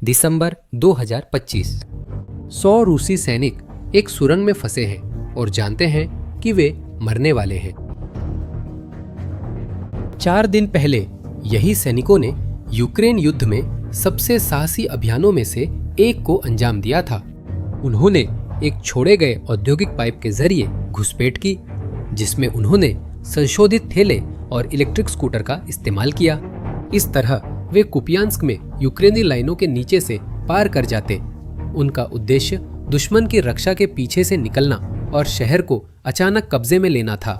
दिसंबर 2025। 100 रूसी सैनिक एक सुरंग में फंसे हैं और जानते हैं कि वे मरने वाले हैं। 4 दिन पहले यही सैनिकों ने यूक्रेन युद्ध में सबसे साहसी अभियानों में से एक को अंजाम दिया था। उन्होंने एक छोड़े गए औद्योगिक पाइप के जरिए घुसपैठ की, जिसमें उन्होंने संशोधित थैले और इलेक्ट्रिक स्कूटर का इस्तेमाल किया। इस तरह वे कुपियांस्क में यूक्रेनी लाइनों के नीचे से पार कर जाते। उनका उद्देश्य दुश्मन की रक्षा के पीछे से निकलना और शहर को अचानक कब्जे में लेना था।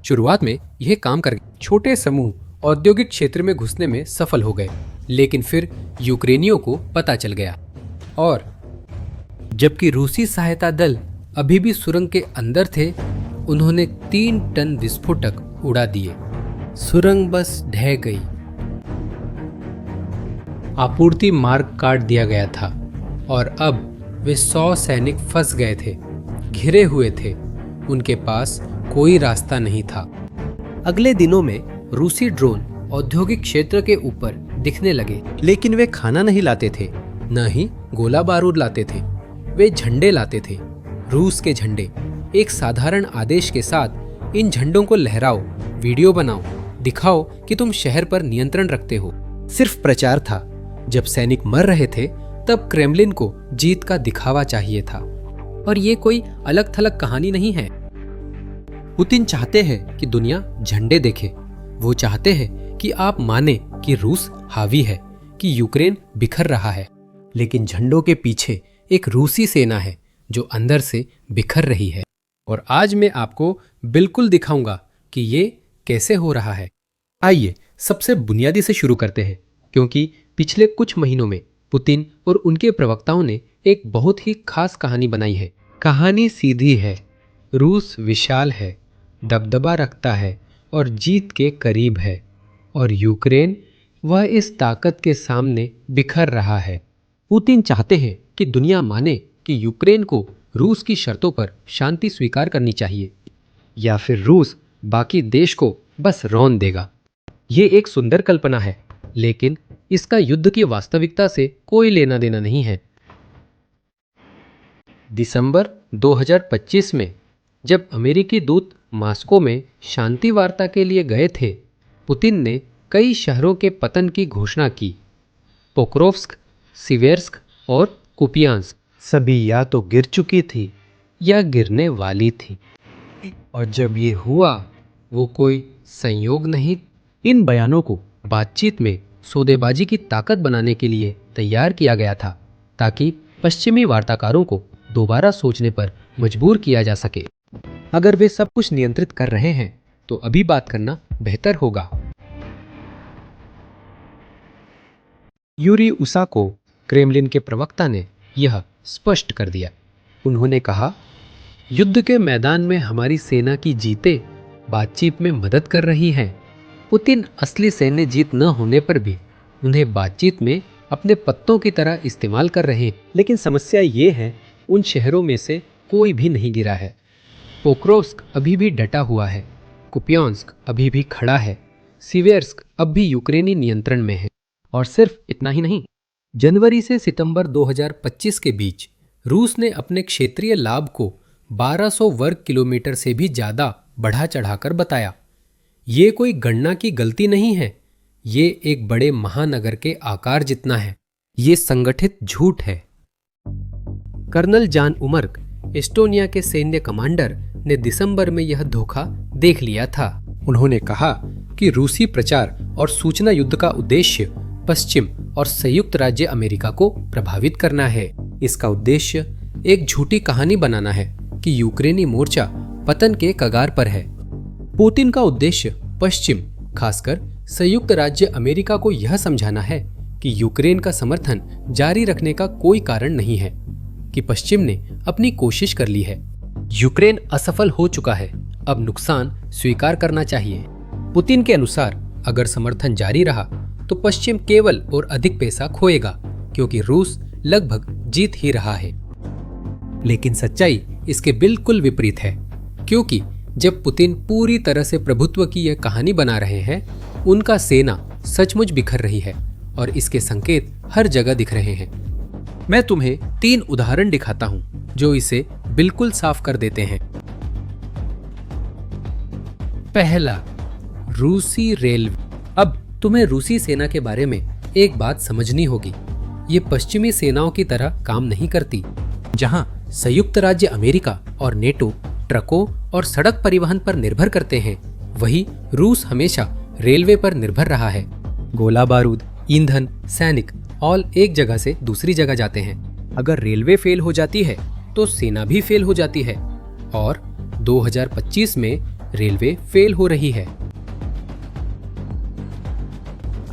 शुरुआत में यह काम कर छोटे समूह औद्योगिक क्षेत्र में घुसने में सफल हो गए, लेकिन फिर यूक्रेनियों को पता चल गया और जबकि रूसी सहायता दल अभी भी सुरंग के अंदर थे, उन्होंने 3 टन विस्फोटक उड़ा दिए। सुरंग बस ढह गई। आपूर्ति मार्ग काट दिया गया था और अब वे 100 सैनिक फंस गए थे, घिरे हुए थे। उनके पास कोई रास्ता नहीं था। अगले दिनों में रूसी ड्रोन औद्योगिक क्षेत्र के ऊपर दिखने लगे, लेकिन वे खाना नहीं लाते थे, न ही गोला बारूद लाते थे। वे झंडे लाते थे, रूस के झंडे। एक साधारण आदेश के साथ इन झंडों को लहराओ, वीडियो बनाओ, दिखाओ कि तुम शहर पर नियंत्रण रखते हो। सिर्फ प्रचार था। जब सैनिक मर रहे थे तब क्रेमलिन को जीत का दिखावा चाहिए था। और ये कोई अलग थलग कहानी नहीं है। पुतिन चाहते हैं कि दुनिया झंडे देखे। वो चाहते हैं कि आप माने कि रूस हावी है, कि यूक्रेन बिखर रहा है। लेकिन झंडों के पीछे एक रूसी सेना है जो अंदर से बिखर रही है। और आज मैं आपको बिल्कुल दिखाऊंगा कि ये कैसे हो रहा है। आइए सबसे बुनियादी से शुरू करते हैं, क्योंकि पिछले कुछ महीनों में पुतिन और उनके प्रवक्ताओं ने एक बहुत ही खास कहानी बनाई है। कहानी सीधी है। रूस विशाल है, दबदबा रखता है और जीत के करीब है, और यूक्रेन वह इस ताकत के सामने बिखर रहा है। पुतिन चाहते हैं कि दुनिया माने कि यूक्रेन को रूस की शर्तों पर शांति स्वीकार करनी चाहिए, या फिर रूस बाकी देश को बस रौंद देगा। ये एक सुंदर कल्पना है, लेकिन इसका युद्ध की वास्तविकता से कोई लेना देना नहीं है। दिसंबर 2025 में जब अमेरिकी दूत मॉस्को में शांति वार्ता के लिए गए थे, पुतिन ने कई शहरों के पतन की घोषणा की। पोक्रोव्स्क, सिवेर्स्क और कुपियांस्क सभी या तो गिर चुकी थी या गिरने वाली थी। और जब ये हुआ, वो कोई संयोग नहीं। इन बयानों को बातचीत में सौदेबाजी की ताकत बनाने के लिए तैयार किया गया था, ताकि पश्चिमी वार्ताकारों को दोबारा सोचने पर मजबूर किया जा सके। अगर वे सब कुछ नियंत्रित कर रहे हैं तो अभी बात करना बेहतर होगा। यूरी उसाको, क्रेमलिन के प्रवक्ता, ने यह स्पष्ट कर दिया। उन्होंने कहा, युद्ध के मैदान में हमारी सेना की जीतें बातचीत में मदद कर रही हैं। पुतिन असली सैन्य जीत न होने पर भी उन्हें बातचीत में अपने पत्तों की तरह इस्तेमाल कर रहे हैं। लेकिन समस्या ये है, उन शहरों में से कोई भी नहीं गिरा है। पोक्रोव्स्क अभी भी डटा हुआ है, कुपियांस्क अभी भी खड़ा है, सिवेर्स्क अब भी यूक्रेनी नियंत्रण में है। और सिर्फ इतना ही नहीं, जनवरी से सितंबर 2025 के बीच रूस ने अपने क्षेत्रीय लाभ को 1200 वर्ग किलोमीटर से भी ज्यादा बढ़ा चढ़ाकर बताया। ये कोई गणना की गलती नहीं है, ये एक बड़े महानगर के आकार जितना है। ये संगठित झूठ है। कर्नल जान उमर्क, एस्टोनिया के सैन्य कमांडर, ने दिसंबर में यह धोखा देख लिया था। उन्होंने कहा कि रूसी प्रचार और सूचना युद्ध का उद्देश्य पश्चिम और संयुक्त राज्य अमेरिका को प्रभावित करना है। इसका उद्देश्य एक झूठी कहानी बनाना है कि यूक्रेनी मोर्चा पतन के कगार पर है। पुतिन का उद्देश्य पश्चिम, खासकर संयुक्त राज्य अमेरिका को यह समझाना है कि यूक्रेन का समर्थन जारी रखने का कोई कारण नहीं है, कि पश्चिम ने अपनी कोशिश कर ली है, यूक्रेन असफल हो चुका है, अब नुकसान स्वीकार करना चाहिए। पुतिन के अनुसार अगर समर्थन जारी रहा तो पश्चिम केवल और अधिक पैसा खोएगा, क्योंकि रूस लगभग जीत ही रहा है। लेकिन सच्चाई इसके बिल्कुल विपरीत है, क्योंकि जब पुतिन पूरी तरह से प्रभुत्व की यह कहानी बना रहे हैं, उनका सेना सचमुच बिखर रही है और इसके संकेत हर जगह दिख रहे हैं। मैं तुम्हें 3 उदाहरण दिखाता हूं जो इसे बिल्कुल साफ कर देते हैं। पहला, रूसी रेलवे। अब तुम्हें रूसी सेना के बारे में एक बात समझनी होगी। ये पश्चिमी सेनाओं की तरह काम नहीं करती। जहां संयुक्त राज्य अमेरिका और नेटो ट्रकों और सड़क परिवहन पर निर्भर करते हैं, वही रूस हमेशा रेलवे पर निर्भर रहा है। गोला बारूद, ईंधन, सैनिक ऑल एक जगह से दूसरी जगह जाते हैं। अगर रेलवे फेल हो जाती है तो सेना भी फेल हो जाती है, और 2025 में रेलवे फेल हो रही है।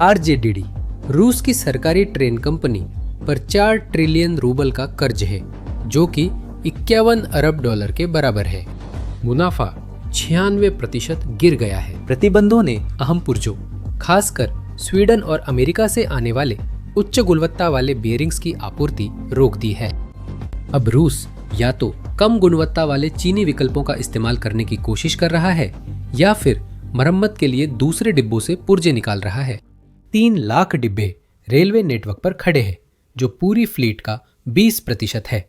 आरजेडीडी रूस की सरकारी ट्रेन कंपनी पर 4 ट्रिलियन रूबल का कर्ज है, जो कि 51 अरब डॉलर के बराबर है। मुनाफा 96% गिर गया है। प्रतिबंधों ने अहम पुर्जों, खासकर स्वीडन और अमेरिका से आने वाले उच्च गुणवत्ता वाले बेयरिंग्स की आपूर्ति रोक दी है। अब रूस या तो कम गुणवत्ता वाले चीनी विकल्पों का इस्तेमाल करने की कोशिश कर रहा है, या फिर मरम्मत के लिए दूसरे डिब्बों से पुर्जे निकाल रहा है। 3 लाख डिब्बे रेलवे नेटवर्क पर खड़े हैं, जो पूरी फ्लीट का 20% है।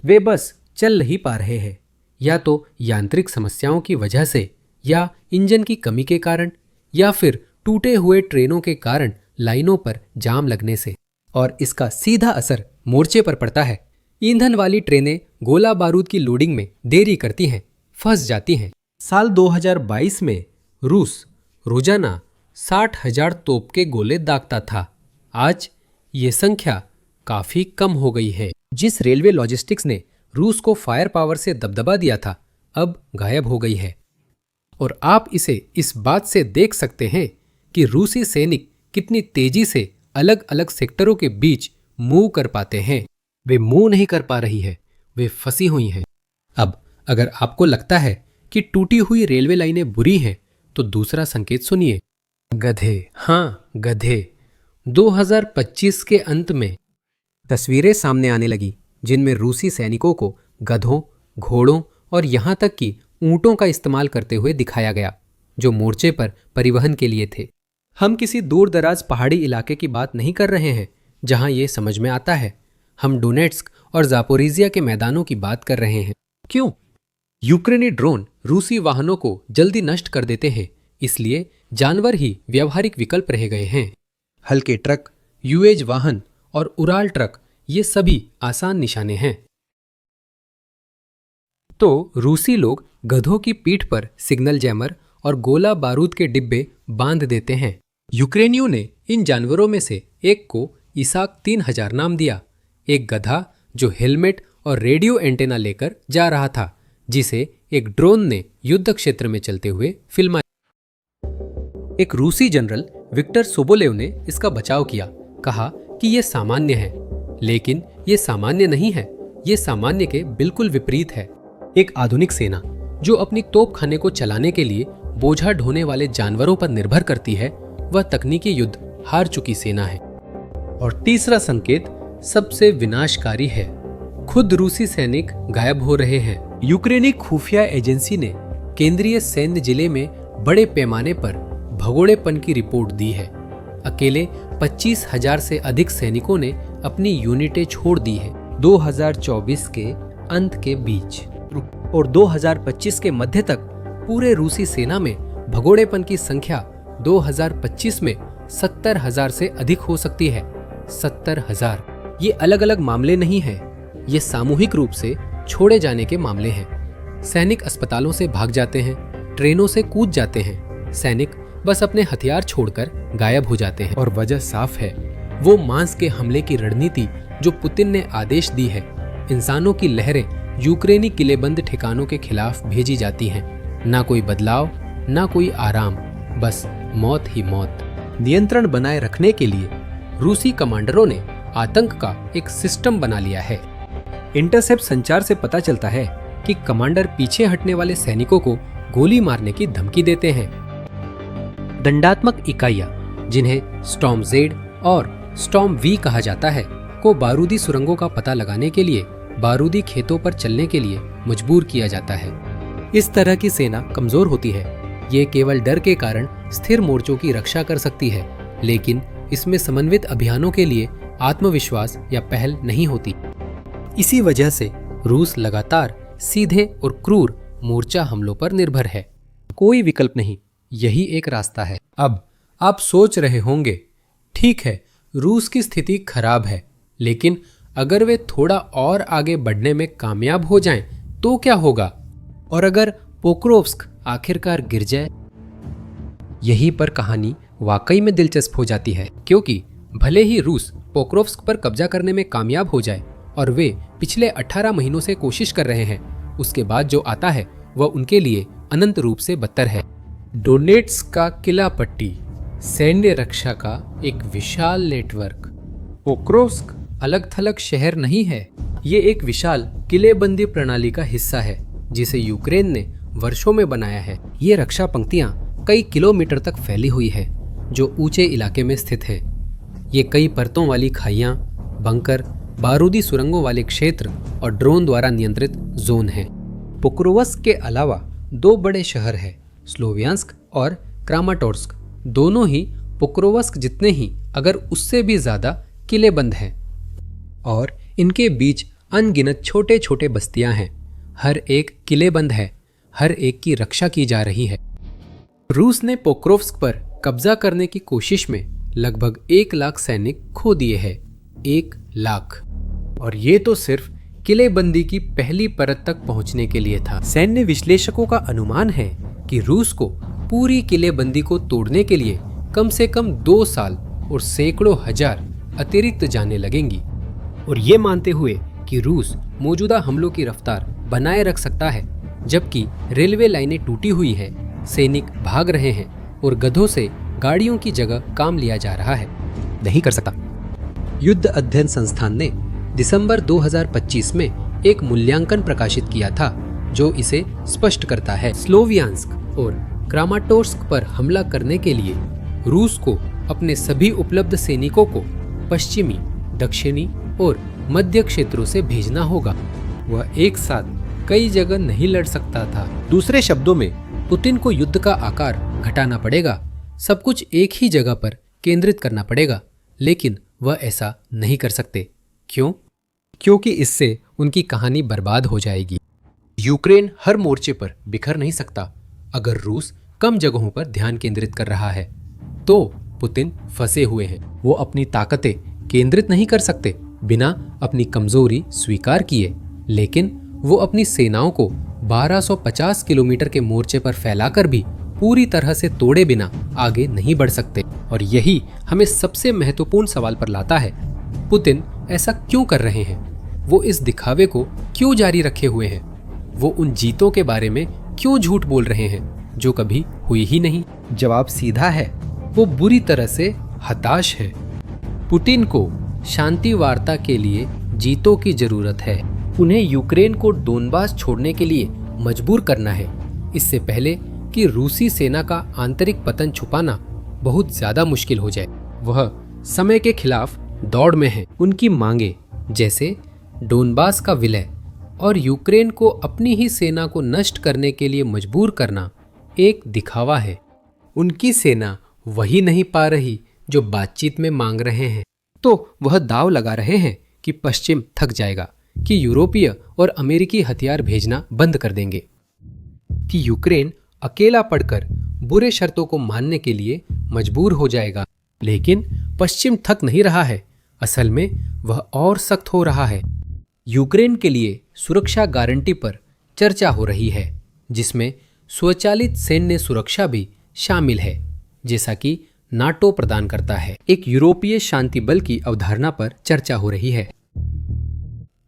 वे बस चल नहीं पा रहे हैं, या तो यांत्रिक समस्याओं की वजह से, या इंजन की कमी के कारण, या फिर टूटे हुए ट्रेनों के कारण लाइनों पर जाम लगने से। और इसका सीधा असर मोर्चे पर पड़ता है। ईंधन वाली ट्रेनें गोला बारूद की लोडिंग में देरी करती हैं, फंस जाती हैं। साल 2022 में रूस रोजाना 60,000 तोप के गोले दागता था। आज ये संख्या काफी कम हो गई है। जिस रेलवे लॉजिस्टिक्स ने रूस को फायर पावर से दबदबा दिया था, अब गायब हो गई है। और आप इसे इस बात से देख सकते हैं कि रूसी सैनिक कितनी तेजी से अलग अलग सेक्टरों के बीच मूव कर पाते हैं। वे मूव नहीं कर पा रही है, वे फंसी हुई हैं। अब अगर आपको लगता है कि टूटी हुई रेलवे लाइनें बुरी हैं, तो दूसरा संकेत सुनिए। गधे, हाँ गधे। 2025 के अंत में तस्वीरें सामने आने लगी जिनमें रूसी सैनिकों को गधों, घोड़ों और यहां तक कि ऊंटों का इस्तेमाल करते हुए दिखाया गया, जो मोर्चे पर परिवहन के लिए थे। हम किसी दूर दराज पहाड़ी इलाके की बात नहीं कर रहे हैं जहां ये समझ में आता है। हम डोनेट्स्क और जापोरिजिया के मैदानों की बात कर रहे हैं। क्यों? यूक्रेनी ड्रोन रूसी वाहनों को जल्दी नष्ट कर देते हैं, इसलिए जानवर ही व्यावहारिक विकल्प रह गए हैं। हल्के ट्रक, यूएज वाहन और उड़ाल ट्रक, ये सभी आसान निशाने हैं। तो रूसी लोग गधों की पीठ पर सिग्नल जैमर और गोला बारूद के डिब्बे बांध देते हैं। यूक्रेनियों ने इन जानवरों में से एक को इसाक 3000 नाम दिया, एक गधा जो हेलमेट और रेडियो एंटेना लेकर जा रहा था, जिसे एक ड्रोन ने युद्ध क्षेत्र में चलते हुए फिल्माया। एक रूसी जनरल विक्टर सोबोलेव ने इसका बचाव किया, कहा कि यह सामान्य है, लेकिन यह सामान्य नहीं है, यह सामान्य के बिल्कुल विपरीत है। एक आधुनिक सेना जो अपनी तोपखाने को चलाने के लिए बोझा ढोने वाले जानवरों पर निर्भर करती है, वह तकनीकी युद्ध हार चुकी सेना है। और तीसरा संकेत सबसे विनाशकारी है। खुद रूसी सैनिक गायब हो रहे हैं। यूक्रेनी खुफिया एजेंसी ने केंद्रीय सैन्य जिले में बड़े पैमाने पर भगोड़ेपन की रिपोर्ट दी है। अकेले 25,000 से अधिक सैनिकों ने अपनी यूनिटें छोड़ दी है 2024 के अंत के बीच, और 2025 के मध्य तक पूरे रूसी सेना में भगोड़ेपन की संख्या 2025 में 70,000 से अधिक हो सकती है। 70,000। ये अलग अलग मामले नहीं हैं, ये सामूहिक रूप से छोड़े जाने के मामले हैं। सैनिक अस्पतालों से भाग जाते हैं, ट्रेनों से कूद जाते हैं। सैनिक बस अपने हथियार छोड़कर गायब हो जाते हैं। और वजह साफ है, वो मांस के हमले की रणनीति जो पुतिन ने आदेश दी है। इंसानों की लहरें यूक्रेनी किलेबंद ठिकानों के खिलाफ भेजी जाती हैं। ना कोई बदलाव, ना कोई आराम, बस मौत ही मौत। नियंत्रण बनाए रखने के लिए रूसी कमांडरों ने आतंक का एक सिस्टम बना लिया है। इंटरसेप्ट संचार से पता चलता है कि कमांडर पीछे हटने वाले सैनिकों को गोली मारने की धमकी देते हैं। दंडात्मक इकाइयां, जिन्हें स्टॉर्म जेड और स्टॉर्म वी कहा जाता है, को बारूदी सुरंगों का पता लगाने के लिए बारूदी खेतों पर चलने के लिए मजबूर किया जाता है। इस तरह की सेना कमजोर होती है। ये केवल डर के कारण स्थिर मोर्चों की रक्षा कर सकती है, लेकिन इसमें समन्वित अभियानों के लिए आत्मविश्वास या पहल नहीं होती। इसी वजह से रूस लगातार सीधे और क्रूर मोर्चा हमलों पर निर्भर है। कोई विकल्प नहीं, यही एक रास्ता है। अब आप सोच रहे होंगे, ठीक है, रूस की स्थिति खराब है, लेकिन अगर वे थोड़ा और आगे बढ़ने में कामयाब हो जाएं, तो क्या होगा? और अगर पोक्रोव्स्क आखिरकार गिर जाए? यहीं पर कहानी वाकई में दिलचस्प हो जाती है, क्योंकि भले ही रूस पोक्रोव्स्क पर कब्जा करने में कामयाब हो जाए और वे पिछले 18 महीनों से कोशिश कर रहे हैं, उसके बाद जो आता है वह उनके लिए अनंत रूप से बदतर है। डोनेट्स्क का किला पट्टी सैन्य रक्षा का एक विशाल नेटवर्क। पोक्रोव्स्क अलग थलग शहर नहीं है, ये एक विशाल किलेबंदी प्रणाली का हिस्सा है जिसे यूक्रेन ने वर्षों में बनाया है। ये रक्षा पंक्तियां कई किलोमीटर तक फैली हुई है जो ऊंचे इलाके में स्थित है। ये कई परतों वाली खाइयां, बंकर, बारूदी सुरंगों वाले क्षेत्र और ड्रोन द्वारा नियंत्रित जोन हैं। पोक्रोव्स्क के अलावा 2 बड़े शहर हैं, स्लोवियांस्क और क्रामाटोर्स्क। दोनों ही पोक्रोव्स्क जितने ही, अगर उससे भी ज्यादा किलेबंद हैं और इनके बीच अनगिनत छोटे छोटे बस्तियां हैं। हर एक किलेबंद है, हर एक की रक्षा की जा रही है। रूस ने पोक्रोव्स्क पर कब्जा करने की कोशिश में लगभग 1 लाख सैनिक खो दिए हैं। 1 लाख। और ये तो सिर्फ किलेबंदी की पहली परत तक पहुंचने के लिए था। सैन्य विश्लेषकों का अनुमान है कि रूस को पूरी किलेबंदी को तोड़ने के लिए कम से कम 2 साल और सैकड़ों हजार अतिरिक्त जानें लगेंगी। और ये मानते हुए कि रूस मौजूदा हमलों की रफ्तार बनाए रख सकता है, जबकि रेलवे लाइनें टूटी हुई हैं, सैनिक भाग रहे हैं और गधों से गाड़ियों की जगह काम लिया जा रहा है, नहीं कर सकता। युद्ध अध्ययन संस्थान ने दिसंबर 2025 में एक मूल्यांकन प्रकाशित किया था जो इसे स्पष्ट करता है। स्लोवियांस्क और क्रामाटोर्स्क पर हमला करने के लिए रूस को अपने सभी उपलब्ध सैनिकों को पश्चिमी, दक्षिणी और मध्य क्षेत्रों से भेजना होगा। वह एक साथ कई जगह नहीं लड़ सकता था। दूसरे शब्दों में, पुतिन को युद्ध का आकार घटाना पड़ेगा, सब कुछ एक ही जगह पर केंद्रित करना पड़ेगा, लेकिन वह ऐसा नहीं कर सकते। क्यों? क्योंकि इससे उनकी कहानी बर्बाद हो जाएगी। यूक्रेन हर मोर्चे पर बिखर नहीं सकता। अगर रूस कम जगहों पर ध्यान केंद्रित कर रहा है तो पुतिन फंसे हुए हैं। वो अपनी ताकतें केंद्रित नहीं कर सकते बिना अपनी कमजोरी स्वीकार किए, लेकिन वो अपनी सेनाओं को 1250 किलोमीटर के मोर्चे पर फैलाकर भी पूरी तरह से तोड़े बिना आगे नहीं बढ़ सकते। और यही हमें सबसे महत्वपूर्ण सवाल पर लाता है, पुतिन ऐसा क्यों कर रहे हैं? वो इस दिखावे को क्यों जारी रखे हुए हैं? वो उन जीतों के बारे में क्यों झूठ बोल रहे हैं जो कभी हुई ही नहीं? जवाब सीधा है, वो बुरी तरह से हताश है। पुतिन को शांति वार्ता के लिए जीतों की जरूरत है। उन्हें यूक्रेन को डोनबास छोड़ने के लिए मजबूर करना है, इससे पहले कि रूसी सेना का आंतरिक पतन छुपाना बहुत ज्यादा मुश्किल हो जाए। वह समय के खिलाफ दौड़ में है। उनकी मांगे जैसे डोनबास का विलय और यूक्रेन को अपनी ही सेना को नष्ट करने के लिए मजबूर करना एक दिखावा है। उनकी सेना वही नहीं पा रही जो बातचीत में मांग रहे हैं, तो वह दाव लगा रहे हैं कि पश्चिम थक जाएगा, कि यूरोपीय और अमेरिकी हथियार भेजना बंद कर देंगे, कि यूक्रेन अकेला पड़कर बुरे शर्तों को मानने के लिए मजबूर हो जाएगा। लेकिन पश्चिम थक नहीं रहा है, असल में वह और सख्त हो रहा है। यूक्रेन के लिए सुरक्षा गारंटी पर चर्चा हो रही है, जिसमें स्वचालित सैन्य सुरक्षा भी शामिल है, जैसा कि नाटो प्रदान करता है। एक यूरोपीय शांति बल की अवधारणा पर चर्चा हो रही है।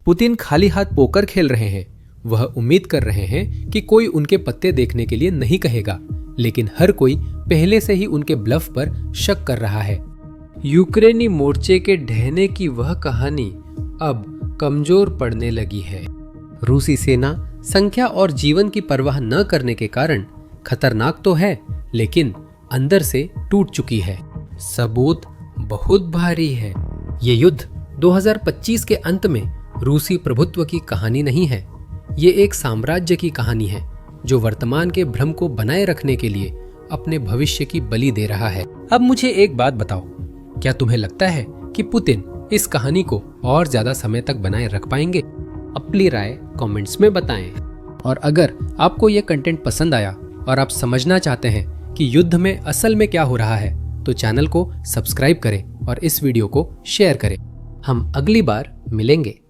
पुतिन खाली हाथ पोकर खेल रहे हैं। वह उम्मीद कर रहे हैं कि कोई उनके पत्ते देखने के लिए नहीं कहेगा, लेकिन हर कोई पहले से ही उनके ब्लफ पर शक कर रहा है। यूक्रेनी मोर्चे के ढहने की वह कहानी अब कमजोर पड़ने लगी है। रूसी सेना संख्या और जीवन की परवाह न करने के कारण खतरनाक तो है, लेकिन अंदर से टूट चुकी है। सबूत बहुत भारी है। ये युद्ध 2025 के अंत में रूसी प्रभुत्व की कहानी नहीं है। ये एक साम्राज्य की कहानी है जो वर्तमान के भ्रम को बनाए रखने के लिए अपने भविष्य की बलि दे रहा है। अब मुझे एक बात बताओ, क्या तुम्हें लगता है कि पुतिन इस कहानी को और ज्यादा समय तक बनाए रख पाएंगे? अपनी राय कमेंट्स में बताएं। और अगर आपको यह कंटेंट पसंद आया और आप समझना चाहते हैं कि युद्ध में असल में क्या हो रहा है, तो चैनल को सब्सक्राइब करें और इस वीडियो को शेयर करें। हम अगली बार मिलेंगे।